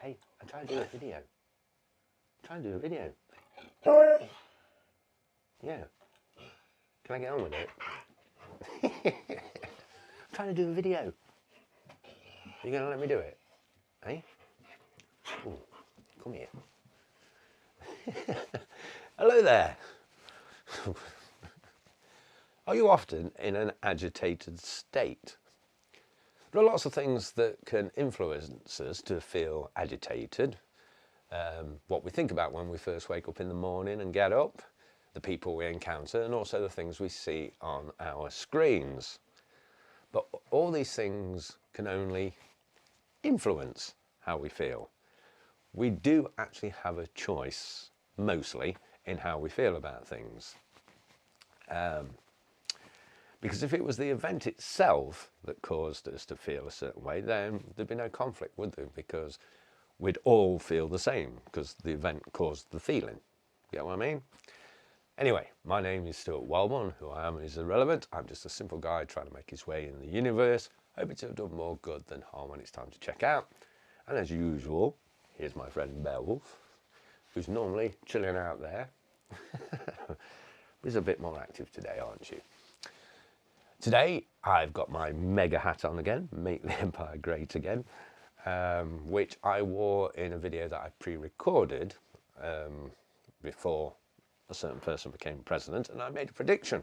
Hey, I'm trying to do a video. I'm trying to do a video. Yeah. Can I get on with it? I'm trying to do a video. Are you going to let me do it? Eh? Ooh, come here. Hello there. Are you often in an agitated state? There are lots of things that can influence us to feel agitated. What we think about when we first wake up in the morning and get up, the people we encounter, and also the things we see on our screens. But all these things can only influence how we feel. We do actually have a choice, mostly, in how we feel about things. Because if it was the event itself that caused us to feel a certain way, then there'd be no conflict, would there? Because we'd all feel the same, because the event caused the feeling. You get what I mean? Anyway, my name is Stuart Wellborn. Who I am is irrelevant. I'm just a simple guy trying to make his way in the universe, hoping to have done more good than harm when it's time to check out. And as usual, here's my friend Beowulf, who's normally chilling out there. He's a bit more active today, aren't you? Today, I've got my mega hat on again, Make the Empire Great Again, which I wore in a video that I pre-recorded before a certain person became president, and I made a prediction.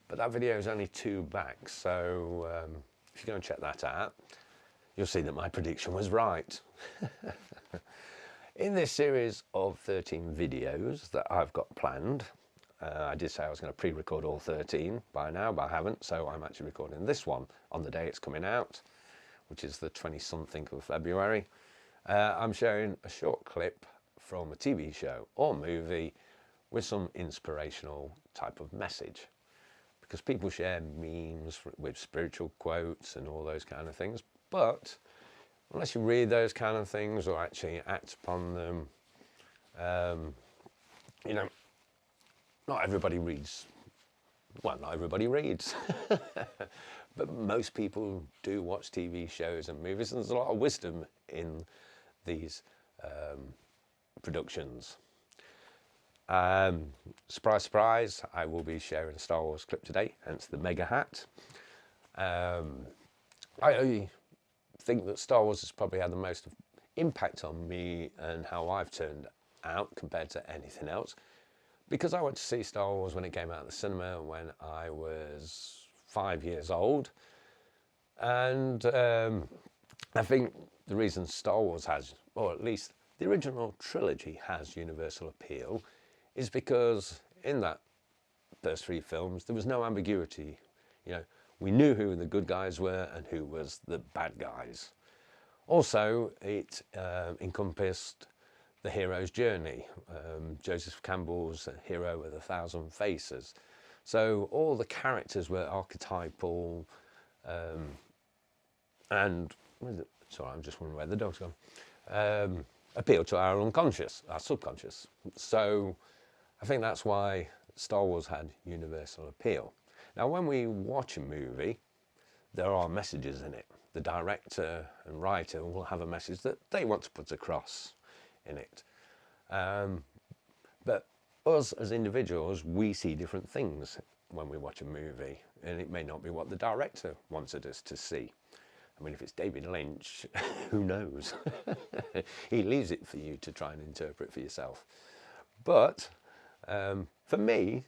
But that video is only 2 back, so if you go and check that out, you'll see that my prediction was right. In this series of 13 videos that I've got planned, I did say I was going to pre-record all 13 by now, but I haven't, so I'm actually recording this one on the day it's coming out, which is the 20-something of February. I'm sharing a short clip from a TV show or movie with some inspirational type of message. Because people share memes with spiritual quotes and all those kind of things, but unless you read those kind of things or actually act upon them, you know, not everybody reads. Well, not everybody reads, but most people do watch TV shows and movies, and there's a lot of wisdom in these productions. Surprise, surprise, I will be sharing a Star Wars clip today, hence the mega hat. I think that Star Wars has probably had the most impact on me and how I've turned out compared to anything else. Because I went to see Star Wars when it came out of the cinema when I was 5 years old. And I think the reason Star Wars has, or at least the original trilogy has universal appeal, is because in that first 3 films, there was no ambiguity. You know, we knew who the good guys were and who was the bad guys. Also, it encompassed the hero's journey. Joseph Campbell's hero with 1,000 faces. So all the characters were archetypal, and sorry, I'm just wondering where the dog's gone. Appeal to our unconscious, our subconscious. So I think that's why Star Wars had universal appeal. Now, when we watch a movie, there are messages in it. The director and writer will have a message that they want to put across in it. But us as individuals, we see different things when we watch a movie, and it may not be what the director wanted us to see. I mean, if it's David Lynch, who knows? He leaves it for you to try and interpret for yourself. But for me,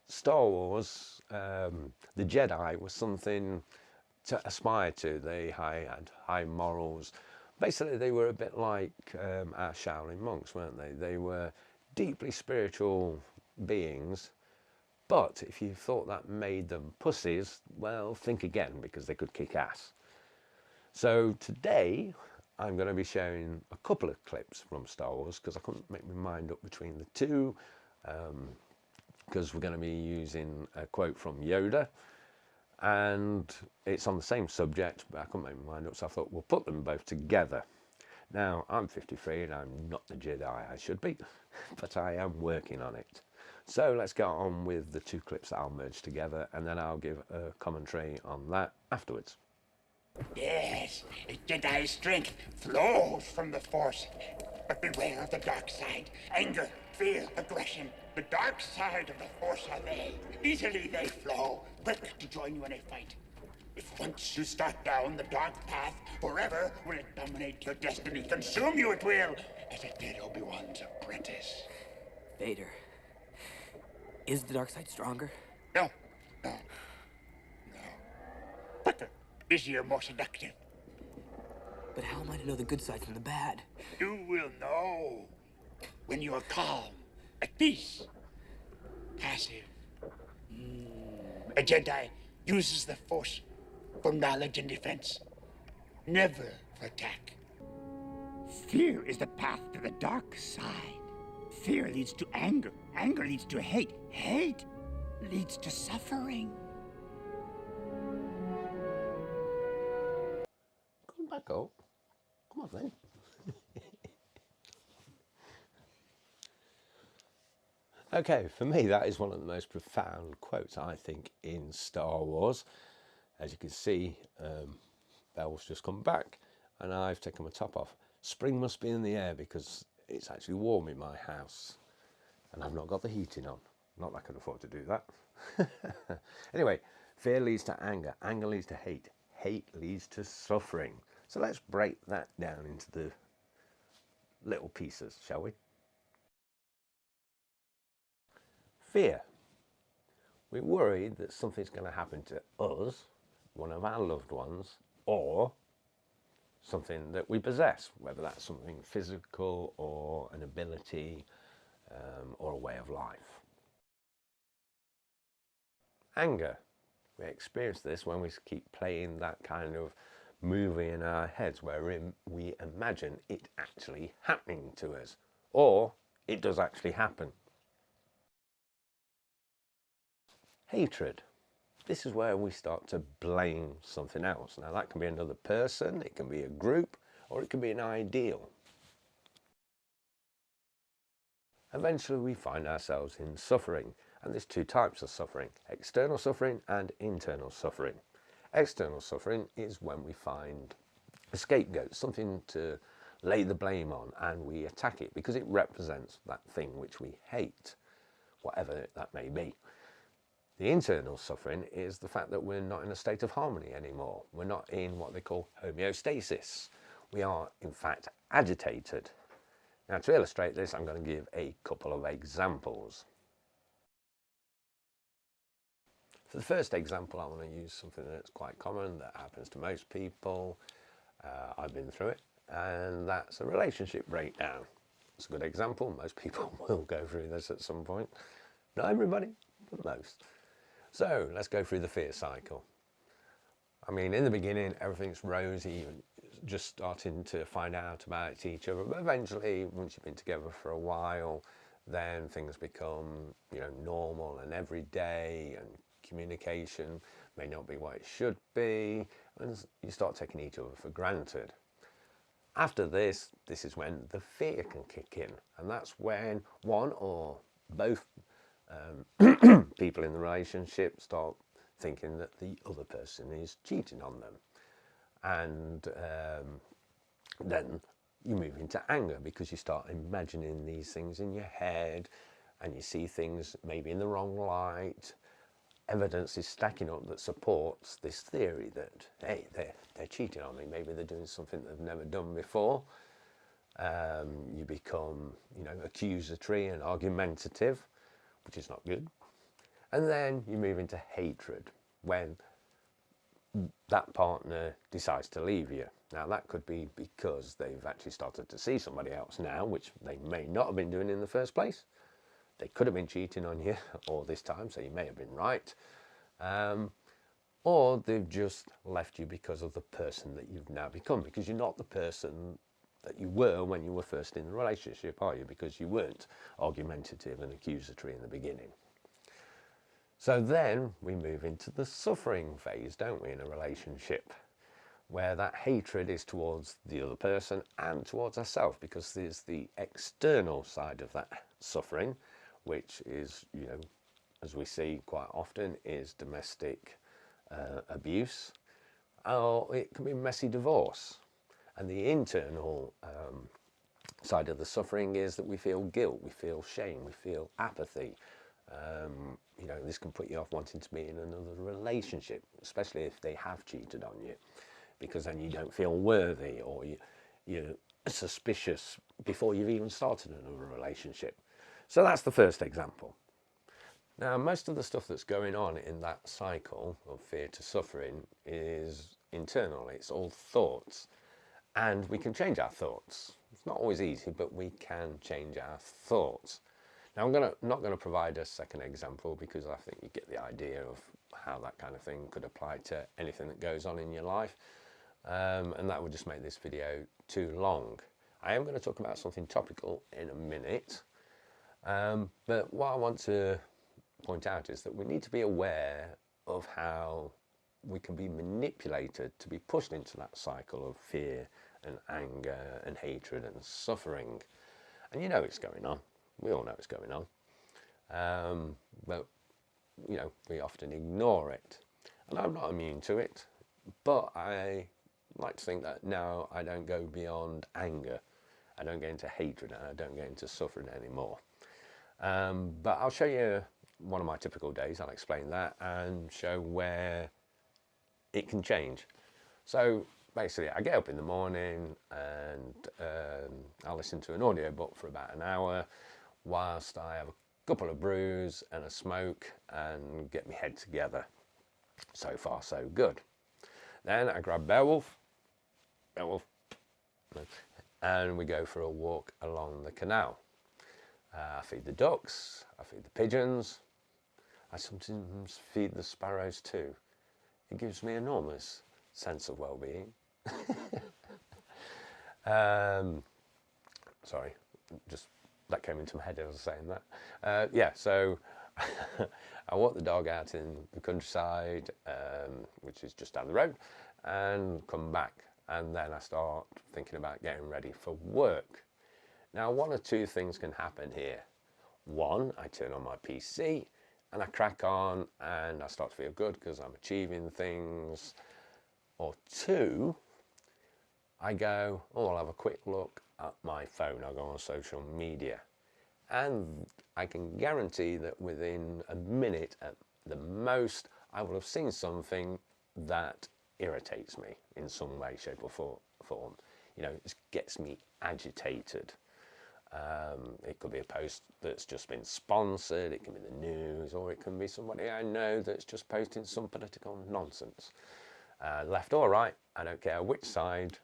Star Wars, the Jedi was something to aspire to. They had high morals. Basically, they were a bit like our Shaolin monks, weren't they? They were deeply spiritual beings, but if you thought that made them pussies, well, think again, because they could kick ass. So today, I'm going to be sharing a couple of clips from Star Wars, because I couldn't make my mind up between the two, because we're going to be using a quote from Yoda, and it's on the same subject, but I couldn't make my mind up, so I thought we'll put them both together. Now, I'm 53 and I'm not the Jedi I should be, but I am working on it. So let's get on with the 2 clips that I'll merge together, and then I'll give a commentary on that afterwards. Yes, Jedi strength flows from the Force. But beware of the dark side. Anger, fear, aggression. The dark side of the Force are they. Easily they flow, quick to join you in a fight. If once you start down the dark path, forever will it dominate your destiny. Consume you it will, as it did Obi-Wan's apprentice. Vader, is the dark side stronger? No, no, no. Quicker, easier, more seductive. But how am I to know the good side from the bad? You will know when you are calm, at peace, passive. A Jedi uses the Force for knowledge and defense, never for attack. Fear is the path to the dark side. Fear leads to anger. Anger leads to hate. Hate leads to suffering. Come back up. Come on then. Okay, for me, that is one of the most profound quotes, I think, in Star Wars. As you can see, Belle's just come back and I've taken my top off. Spring must be in the air because it's actually warm in my house and I've not got the heating on. Not that I can afford to do that. Anyway, fear leads to anger. Anger leads to hate. Hate leads to suffering. So let's break that down into the little pieces, shall we? Fear. We're worried that something's going to happen to us, one of our loved ones, or something that we possess, whether that's something physical or an ability or a way of life. Anger. We experience this when we keep playing that kind of movie in our heads where we imagine it actually happening to us, or it does actually happen. Hatred. This is where we start to blame something else. Now that can be another person, it can be a group, or it can be an ideal. Eventually we find ourselves in suffering, and there's two types of suffering: external suffering and internal suffering. External suffering is when we find a scapegoat, something to lay the blame on, and we attack it because it represents that thing which we hate, whatever that may be. The internal suffering is the fact that we're not in a state of harmony anymore. We're not in what they call homeostasis. We are, in fact, agitated. Now, to illustrate this, I'm going to give a couple of examples. For the first example, I want to use something that's quite common, that happens to most people. I've been through it, and that's a relationship breakdown. It's a good example. Most people will go through this at some point. Not everybody, but most. So let's go through the fear cycle. I mean, in the beginning, everything's rosy, just starting to find out about each other. But eventually, once you've been together for a while, then things become, normal and everyday, and communication may not be what it should be, and you start taking each other for granted. After this is when the fear can kick in, and that's when one or both people in the relationship start thinking that the other person is cheating on them. And then you move into anger because you start imagining these things in your head and you see things maybe in the wrong light. Evidence is stacking up that supports this theory that, hey, they're cheating on me. Maybe they're doing something they've never done before. You become, accusatory and argumentative, which is not good. And then you move into hatred when that partner decides to leave you. Now that could be because they've actually started to see somebody else now, which they may not have been doing in the first place. They could have been cheating on you all this time, so you may have been right. Or they've just left you because of the person that you've now become, because you're not the person that you were when you were first in the relationship, are you? Because you weren't argumentative and accusatory in the beginning. So then we move into the suffering phase, don't we, in a relationship, where that hatred is towards the other person and towards ourselves, because there's the external side of that suffering, which is, as we see quite often, is domestic abuse. or it can be messy divorce. And the internal side of the suffering is that we feel guilt, we feel shame, we feel apathy. You know, this can put you off wanting to be in another relationship, especially if they have cheated on you, because then you don't feel worthy, or you're suspicious before you've even started another relationship. So that's the first example. Now, most of the stuff that's going on in that cycle of fear to suffering is internal. It's all thoughts, and we can change our thoughts. It's not always easy, but we can change our thoughts. Now, I'm not going to provide a second example because I think you get the idea of how that kind of thing could apply to anything that goes on in your life, and that would just make this video too long. I am going to talk about something topical in a minute, but what I want to point out is that we need to be aware of how we can be manipulated to be pushed into that cycle of fear and anger and hatred and suffering. And you know it's going on. We all know it's going on. But, you know, we often ignore it. And I'm not immune to it, but I like to think that now I don't go beyond anger. I don't get into hatred, and I don't get into suffering anymore. But I'll show you one of my typical days. I'll explain that and show where it can change. So basically, I get up in the morning and I'll listen to an audiobook for about an hour whilst I have a couple of brews and a smoke and get my head together. So far, so good. Then I grab Beowulf, and we go for a walk along the canal. I feed the ducks, I feed the pigeons, I sometimes feed the sparrows too. It gives me enormous sense of well-being. Sorry, just that came into my head as I was saying that. Yeah, so I walk the dog out in the countryside, which is just down the road, and come back. And then I start thinking about getting ready for work. Now, one or two things can happen here. One, I turn on my PC and I crack on and I start to feel good because I'm achieving things. Or two, I go, oh, I'll have a quick look at my phone. I'll go on social media. And I can guarantee that within a minute at the most, I will have seen something that irritates me in some way, shape or form. You know, it gets me agitated. It could be a post that's just been sponsored, it can be the news, or it can be somebody I know that's just posting some political nonsense. Left or right, I don't care which side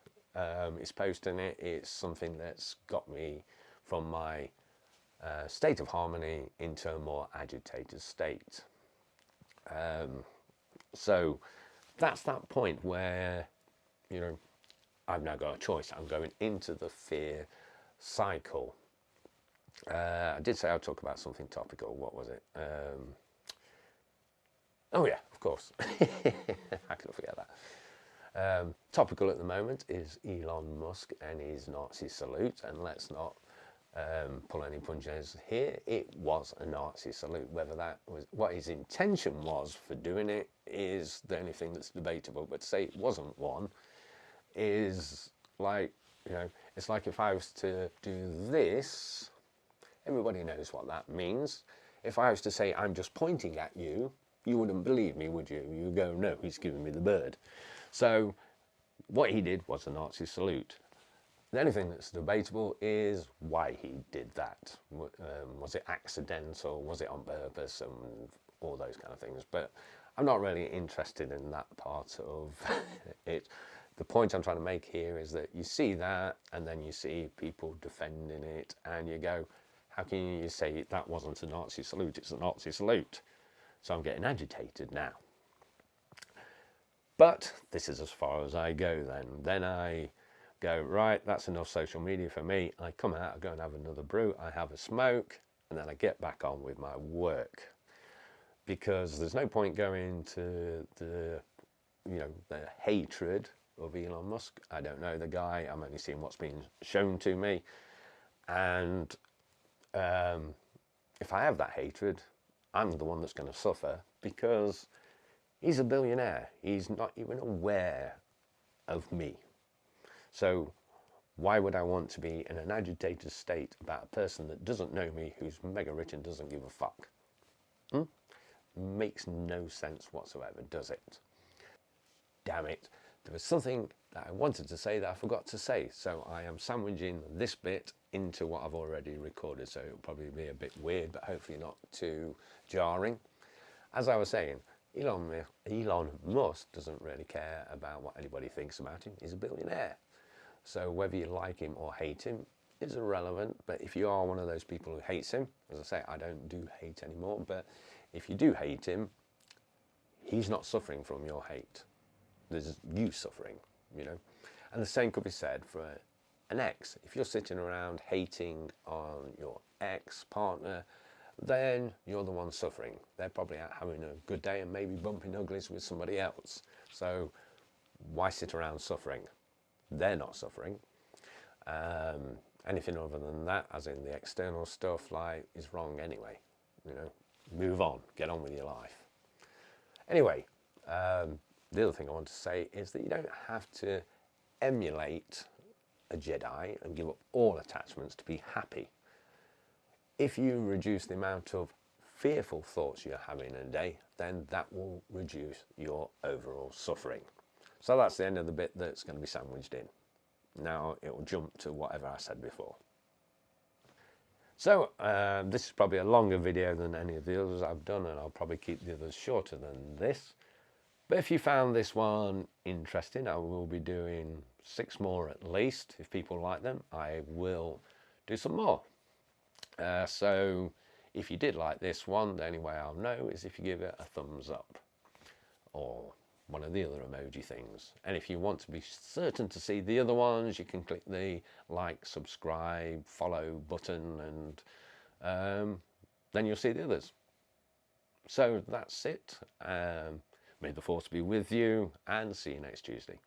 is posting it, it's something that's got me from my state of harmony into a more agitated state. So that's that point where, you know, I've now got a choice. I'm going into the fear cycle. I did say I'll talk about something topical. What was it? Oh yeah, of course. I couldn't forget that. Topical at the moment is Elon Musk and his Nazi salute, and let's not pull any punches here. It was a Nazi salute. Whether that was what his intention was for doing it is the only thing that's debatable. But to say it wasn't one is like, you know, it's like if I was to do this, everybody knows what that means. If I was to say I'm just pointing at you, you wouldn't believe me, would you? You would go, no, he's giving me the bird. So what he did was a Nazi salute. The only thing that's debatable is why he did that. Was it accidental? Was it on purpose? And all those kind of things. But I'm not really interested in that part of it. The point I'm trying to make here is that you see that, and then you see people defending it, and you go, how can you say that wasn't a Nazi salute? It's a Nazi salute. So I'm getting agitated now. But this is as far as I go then. Then I go, right, that's enough social media for me. I come out, I go and have another brew, I have a smoke, and then I get back on with my work. Because there's no point going to the, you know, the hatred of Elon Musk. I don't know the guy, I'm only seeing what's being shown to me. And if I have that hatred, I'm the one that's going to suffer, because He's a billionaire. He's not even aware of me. So why would I want to be in an agitated state about a person that doesn't know me, who's mega rich and doesn't give a fuck? Makes no sense whatsoever, does it? Damn it. There was something that I wanted to say that I forgot to say. So I am sandwiching this bit into what I've already recorded. So it'll probably be a bit weird, but hopefully not too jarring. As I was saying, Elon Musk doesn't really care about what anybody thinks about him. He's a billionaire. So whether you like him or hate him is irrelevant. But if you are one of those people who hates him, as I say, I don't do hate anymore, but if you do hate him, he's not suffering from your hate. There's you suffering, you know. And the same could be said for an ex. If you're sitting around hating on your ex-partner, then you're the one suffering. They're probably out having a good day and maybe bumping uglies with somebody else. So why sit around suffering? They're not suffering. Anything other than that, as in the external stuff, like, is wrong anyway. You know, move on, get on with your life. Anyway, the other thing I want to say is that you don't have to emulate a Jedi and give up all attachments to be happy. If you reduce the amount of fearful thoughts you're having in a day, then that will reduce your overall suffering. So that's the end of the bit that's going to be sandwiched in. Now it will jump to whatever I said before. So this is probably a longer video than any of the others I've done, and I'll probably keep the others shorter than this. But if you found this one interesting, I will be doing 6 more at least. If people like them, I will do some more. So if you did like this one, the only way I'll know is if you give it a thumbs up or one of the other emoji things. And if you want to be certain to see the other ones, you can click the like, subscribe, follow button, and then you'll see the others. So that's it. May the force be with you, and see you next Tuesday.